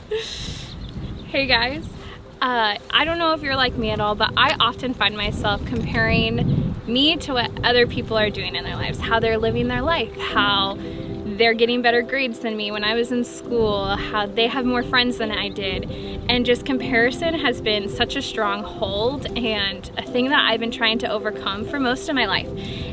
Hey guys, I don't know if you're like me at all, but I often find myself comparing me to what other people are doing in their lives, how they're living their life, how they're getting better grades than me when I was in school, how they have more friends than I did. And just comparison has been such a strong hold and a thing that I've been trying to overcome for most of my life.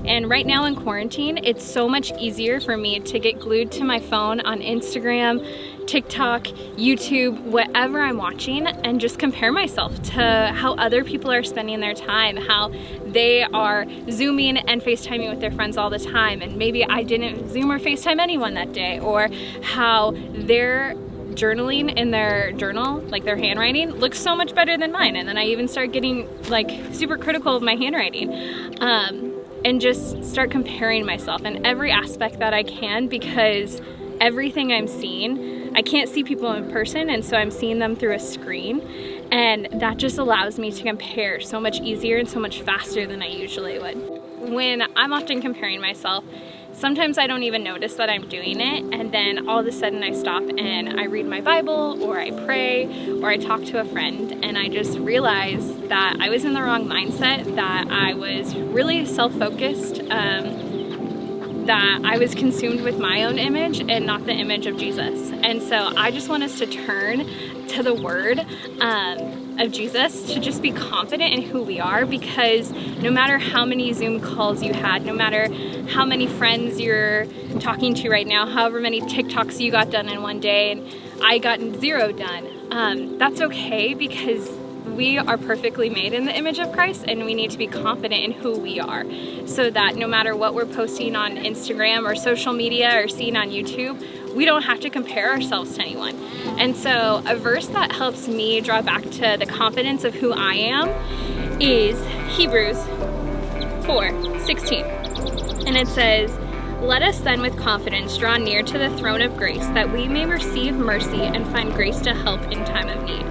And right now in quarantine, it's so much easier for me to get glued to my phone on Instagram, TikTok, YouTube, whatever I'm watching, and just compare myself to how other people are spending their time, how they are Zooming and FaceTiming with their friends all the time, and maybe I didn't Zoom or FaceTime anyone that day, or how they're journaling in their journal, like their handwriting, looks so much better than mine. And then I even start getting like super critical of my handwriting. And just start comparing myself in every aspect that I can, because everything I'm seeing, I can't see people in person, and so I'm seeing them through a screen, and that just allows me to compare so much easier and so much faster than I usually would. When I'm often comparing myself, sometimes I don't even notice that I'm doing it, and then all of a sudden I stop and I read my Bible, or I pray, or I talk to a friend, and I just realize that I was in the wrong mindset, that I was really self-focused, that I was consumed with my own image and not the image of Jesus. And so I just want us to turn to the word of Jesus, to just be confident in who we are, because no matter how many Zoom calls you had, no matter how many friends you're talking to right now, however many TikToks you got done in one day and I got 0 done, that's okay, because we are perfectly made in the image of Christ, and we need to be confident in who we are, so that no matter what we're posting on Instagram or social media or seeing on YouTube, we don't have to compare ourselves to anyone. And so a verse that helps me draw back to the confidence of who I am is Hebrews 4:16. And it says, "Let us then with confidence draw near to the throne of grace, that we may receive mercy and find grace to help in time of need."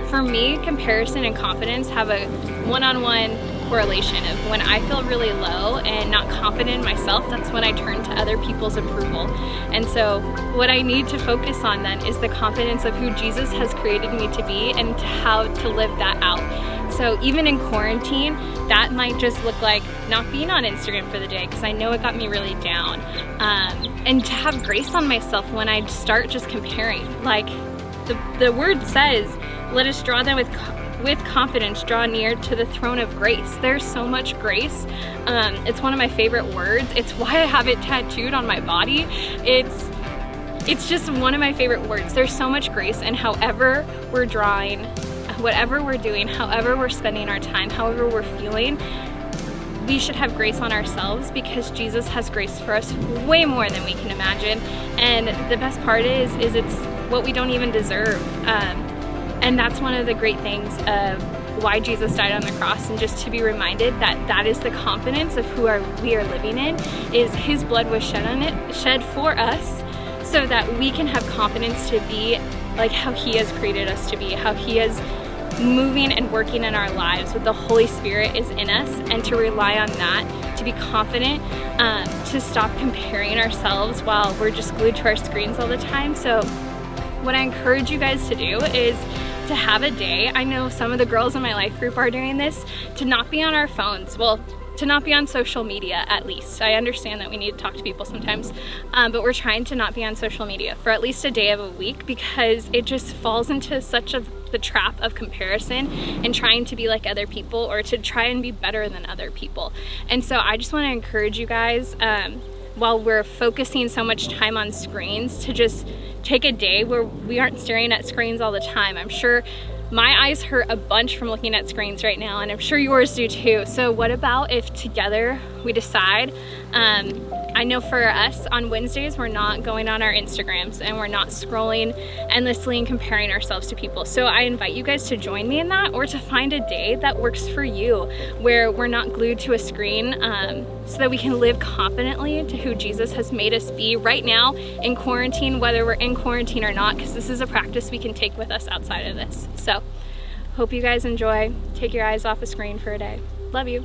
For me, comparison and confidence have a one-on-one correlation of when I feel really low and not confident in myself, that's when I turn to other people's approval. And so what I need to focus on then is the confidence of who Jesus has created me to be and how to live that out. So even in quarantine, that might just look like not being on Instagram for the day, because I know it got me really down. And to have grace on myself when I start just comparing. Like the word says, let us draw them with confidence, draw near to the throne of grace. There's so much grace. It's one of my favorite words. It's why I have it tattooed on my body. It's just one of my favorite words. There's so much grace, and however we're drawing, whatever we're doing, however we're spending our time, however we're feeling, we should have grace on ourselves, because Jesus has grace for us way more than we can imagine. And the best part is it's what we don't even deserve. And that's one of the great things of why Jesus died on the cross, and just to be reminded that that is the confidence of who we are living in, is his blood was shed for us, so that we can have confidence to be like how he has created us to be, how he is moving and working in our lives with the Holy Spirit is in us, and to rely on that, to be confident, to stop comparing ourselves while we're just glued to our screens all the time. So what I encourage you guys to do is to have a day. I know some of the girls in my life group are doing this, to not be on our phones. Well, to not be on social media, at least. I understand that we need to talk to people sometimes, but we're trying to not be on social media for at least a day of a week, because it just falls into the trap of comparison and trying to be like other people, or to try and be better than other people. And so I just want to encourage you guys, while we're focusing so much time on screens, to just take a day where we aren't staring at screens all the time. I'm sure my eyes hurt a bunch from looking at screens right now, and I'm sure yours do too. So what about if together we decide, I know for us on Wednesdays, we're not going on our Instagrams and we're not scrolling endlessly and comparing ourselves to people. So I invite you guys to join me in that, or to find a day that works for you where we're not glued to a screen, so that we can live confidently to who Jesus has made us be right now in quarantine, whether we're in quarantine or not, because this is a practice we can take with us outside of this. So hope you guys enjoy. Take your eyes off a screen for a day. Love you.